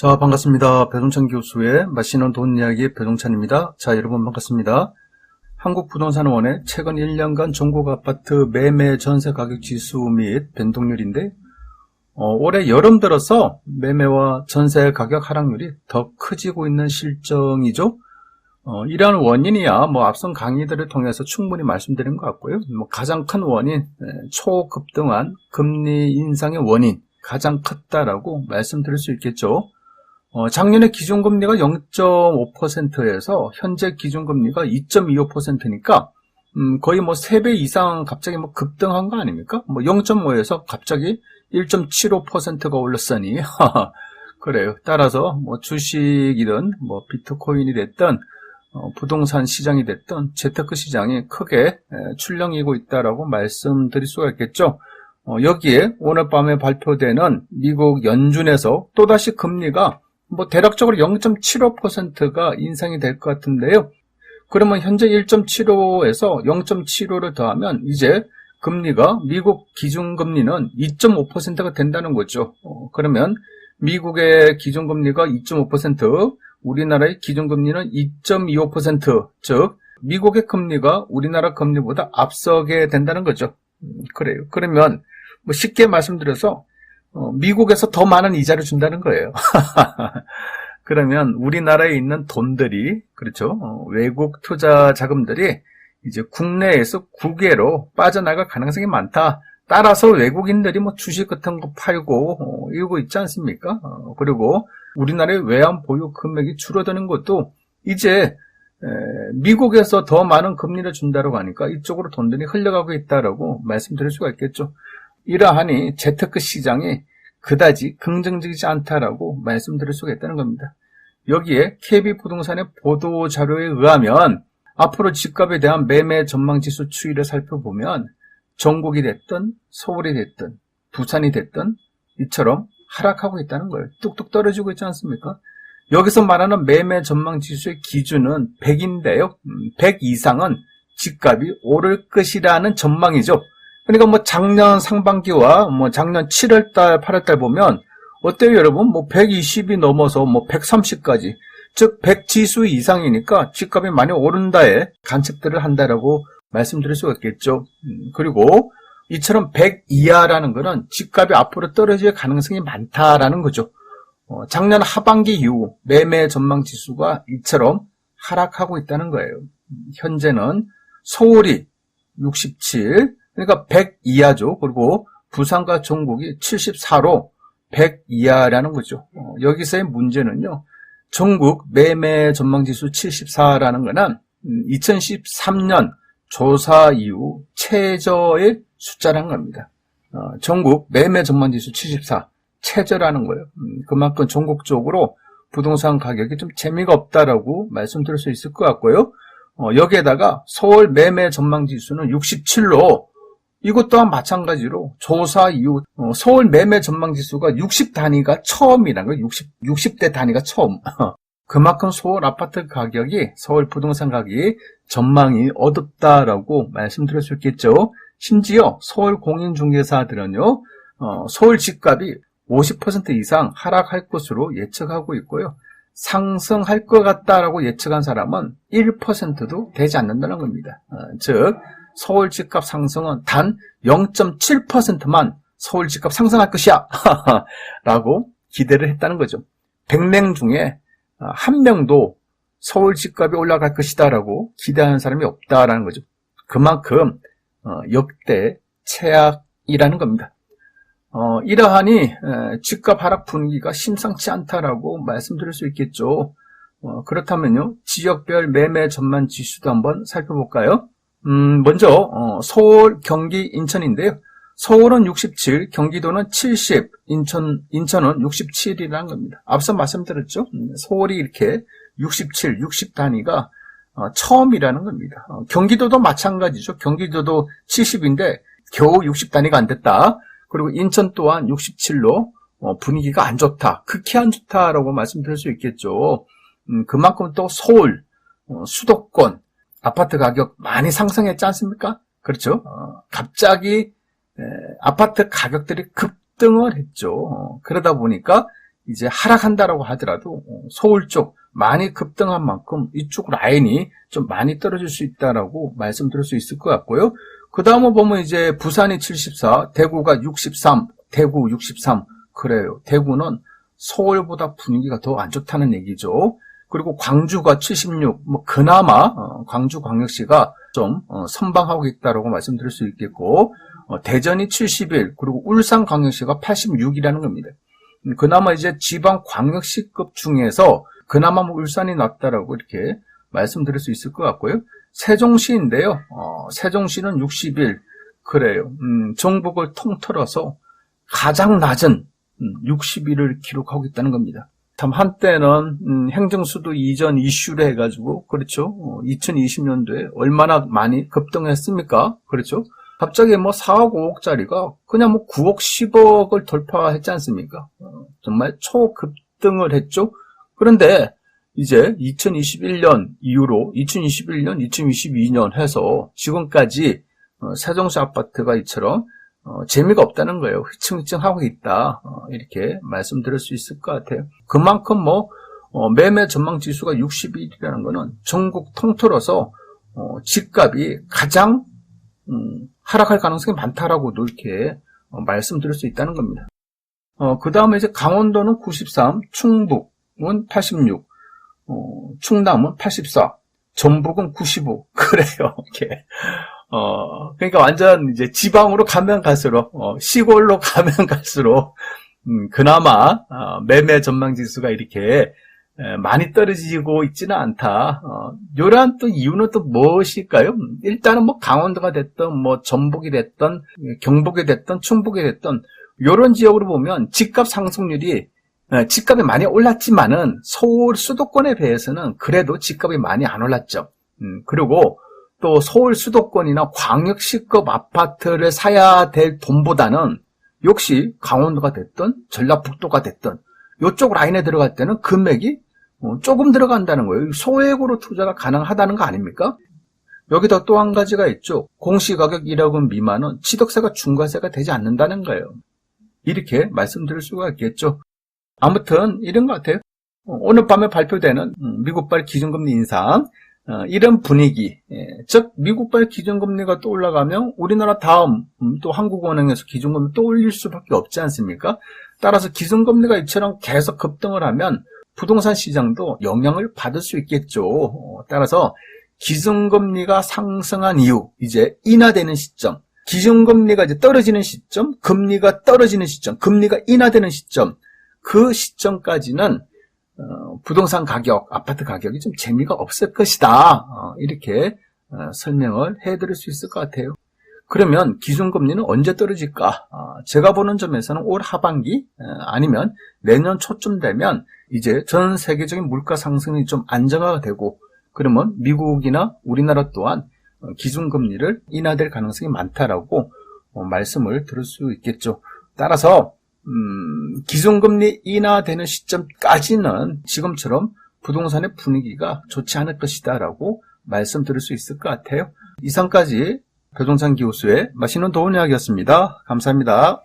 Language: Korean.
자, 반갑습니다. 배동찬 교수의 맛있는 돈 이야기 배동찬입니다. 자, 여러분 반갑습니다. 한국부동산원의 최근 1년간 전국 아파트 매매 전세 가격 지수 및 변동률인데 올해 여름 들어서 매매와 전세 가격 하락률이 더 커지고 있는 실정이죠. 이러한 원인이야 앞선 강의들을 통해서 충분히 말씀드린 것 같고요. 가장 큰 원인, 초급등한 금리 인상의 원인 가장 컸다라고 말씀드릴 수 있겠죠. 작년에 기준금리가 0.5%에서 현재 기준금리가 2.25%니까 거의 3배 이상 갑자기 급등한 거 아닙니까? 0.5에서 갑자기 1.75%가 올랐으니 그래요. 따라서 주식이든 비트코인이 됐든 부동산 시장이 됐든 재테크 시장이 크게 출렁이고 있다라고 말씀드릴 수가 있겠죠. 여기에 오늘 밤에 발표되는 미국 연준에서 또다시 금리가 대략적으로 0.75%가 인상이 될 것 같은데요. 그러면 현재 1.75에서 0.75를 더하면 이제 금리가 미국 기준금리는 2.5%가 된다는 거죠. 그러면 미국의 기준금리가 2.5%, 우리나라의 기준금리는 2.25%, 즉 미국의 금리가 우리나라 금리보다 앞서게 된다는 거죠. 그래요. 그러면 쉽게 말씀드려서 미국에서 더 많은 이자를 준다는 거예요. 그러면 우리나라에 있는 돈들이, 그렇죠? 외국 투자 자금들이 이제 국내에서 국외로 빠져나갈 가능성이 많다. 따라서 외국인들이 주식 같은 거 팔고 이러고 있지 않습니까? 그리고 우리나라의 외환 보유 금액이 줄어드는 것도 이제 미국에서 더 많은 금리를 준다고 하니까 이쪽으로 돈들이 흘러가고 있다라고 말씀드릴 수가 있겠죠. 이러하니 재테크 시장이 그다지 긍정적이지 않다라고 말씀드릴 수가 있다는 겁니다. 여기에 KB부동산의 보도 자료에 의하면 앞으로 집값에 대한 매매 전망지수 추이를 살펴보면 전국이 됐든 서울이 됐든 부산이 됐든 이처럼 하락하고 있다는 거예요. 뚝뚝 떨어지고 있지 않습니까? 여기서 말하는 매매 전망지수의 기준은 100인데요. 100 이상은 집값이 오를 것이라는 전망이죠. 그러니까 작년 상반기와 작년 7월달, 8월달 보면 어때요, 여러분? 120이 넘어서 130까지, 즉 100 지수 이상이니까 집값이 많이 오른다에 관측들을 한다라고 말씀드릴 수가 있겠죠. 그리고 이처럼 100 이하라는 것은 집값이 앞으로 떨어질 가능성이 많다라는 거죠. 작년 하반기 이후 매매 전망 지수가 이처럼 하락하고 있다는 거예요. 현재는 서울이 67, 그러니까 100 이하죠. 그리고 부산과 전국이 74로 100 이하라는 거죠. 여기서의 문제는요. 전국 매매 전망지수 74라는 거는 2013년 조사 이후 최저의 숫자라는 겁니다. 전국 매매 전망지수 74, 최저라는 거예요. 그만큼 전국적으로 부동산 가격이 좀 재미가 없다라고 말씀드릴 수 있을 것 같고요. 여기에다가 서울 매매 전망지수는 67로 이것 또한 마찬가지로 조사 이후 서울 매매 전망지수가 60 단위가 처음이라는 거예요. 60대 단위가 처음. 그만큼 서울 아파트 가격이, 서울 부동산 가격이 전망이 어둡다라고 말씀드릴 수 있겠죠. 심지어 서울 공인중개사들은요, 서울 집값이 50% 이상 하락할 것으로 예측하고 있고요. 상승할 것 같다라고 예측한 사람은 1%도 되지 않는다는 겁니다. 즉, 서울 집값 상승은 단 0.7%만 서울 집값 상승할 것이야 라고 기대를 했다는 거죠. 100명 중에 한 명도 서울 집값이 올라갈 것이다 라고 기대하는 사람이 없다라는 거죠. 그만큼 역대 최악이라는 겁니다. 이러하니 집값 하락 분위기가 심상치 않다라고 말씀드릴 수 있겠죠. 그렇다면요, 지역별 매매 전망 지수도 한번 살펴볼까요? 먼저 서울, 경기, 인천인데요. 서울은 67, 경기도는 70, 인천은 67이라는 겁니다. 앞서 말씀드렸죠. 서울이 이렇게 67, 60 단위가 처음이라는 겁니다. 경기도도 마찬가지죠. 경기도도 70인데 겨우 60 단위가 안 됐다. 그리고 인천 또한 67로 분위기가 안 좋다. 극히 안 좋다라고 말씀드릴 수 있겠죠. 그만큼 또 서울, 수도권, 아파트 가격 많이 상승했지 않습니까? 그렇죠? 갑자기 아파트 가격들이 급등을 했죠. 그러다 보니까 이제 하락한다라고 하더라도 서울 쪽 많이 급등한 만큼 이쪽 라인이 좀 많이 떨어질 수 있다라고 말씀드릴 수 있을 것 같고요. 그 다음에 보면 이제 부산이 74, 대구가 63, 대구 63. 그래요. 대구는 서울보다 분위기가 더 안 좋다는 얘기죠. 그리고 광주가 76, 뭐 그나마 광주광역시가 좀 선방하고 있다라고 말씀드릴 수 있겠고, 대전이 71, 그리고 울산광역시가 86이라는 겁니다. 그나마 이제 지방광역시급 중에서 그나마 뭐 울산이 낫다라고 이렇게 말씀드릴 수 있을 것 같고요. 세종시인데요. 세종시는 61, 그래요. 전국을 통틀어서 가장 낮은 61을 기록하고 있다는 겁니다. 참 한때는 행정수도 이전 이슈를 해가지고 그렇죠. 2020년도에 얼마나 많이 급등했습니까? 그렇죠. 갑자기 뭐 4억 5억짜리가 그냥 뭐 9억 10억을 돌파했지 않습니까? 정말 초급등을 했죠. 그런데 이제 2021년 이후로 2021년, 2022년 해서 지금까지 세종시 아파트가 이처럼 재미가 없다는 거예요. 휘청휘청하고 있다. 이렇게 말씀드릴 수 있을 것 같아요. 그만큼 매매 전망 지수가 61이라는 거는 전국 통틀어서 집값이 가장 하락할 가능성이 많다라고도 이렇게 말씀드릴 수 있다는 겁니다. 그 다음에 이제 강원도는 93, 충북은 86, 충남은 84, 전북은 95. 그래요. 이렇게. 그러니까 완전 이제 지방으로 가면 갈수록, 시골로 가면 갈수록, 그나마, 매매 전망 지수가 이렇게 많이 떨어지고 있지는 않다. 요런 또 이유는 또 무엇일까요? 일단은 뭐 강원도가 됐던, 뭐 전북이 됐던, 경북이 됐던, 충북이 됐던, 요런 지역으로 보면 집값 상승률이 집값이 많이 올랐지만은 서울 수도권에 비해서는 그래도 집값이 많이 안 올랐죠. 그리고 또 서울 수도권이나 광역시급 아파트를 사야 될 돈보다는 역시 강원도가 됐든 전라북도가 됐든 이쪽 라인에 들어갈 때는 금액이 조금 들어간다는 거예요. 소액으로 투자가 가능하다는 거 아닙니까? 여기다 또 한 가지가 있죠. 공시가격 1억 원 미만은 취득세가 중과세가 되지 않는다는 거예요. 이렇게 말씀드릴 수가 있겠죠. 아무튼 이런 것 같아요. 오늘 밤에 발표되는 미국발 기준금리 인상, 이런 분위기, 즉 미국발 기준금리가 또 올라가면 우리나라 다음 또 한국은행에서 기준금리 또 올릴 수밖에 없지 않습니까? 따라서 기준금리가 이처럼 계속 급등을 하면 부동산 시장도 영향을 받을 수 있겠죠. 따라서 기준금리가 상승한 이후 이제 인하되는 시점, 기준금리가 이제 떨어지는 시점, 금리가 떨어지는 시점, 금리가 인하되는 시점, 그 시점까지는 부동산 가격, 아파트 가격이 좀 재미가 없을 것이다. 이렇게 설명을 해드릴 수 있을 것 같아요. 그러면 기준금리는 언제 떨어질까? 제가 보는 점에서는 올 하반기 아니면 내년 초쯤 되면 이제 전 세계적인 물가 상승이 좀 안정화가 되고 그러면 미국이나 우리나라 또한 기준금리를 인하될 가능성이 많다라고 말씀을 드릴 수 있겠죠. 따라서 기준금리 인하되는 시점까지는 지금처럼 부동산의 분위기가 좋지 않을 것이다 라고 말씀드릴 수 있을 것 같아요. 이상까지 배종찬 교수의 맛있는 도움 이야기였습니다. 감사합니다.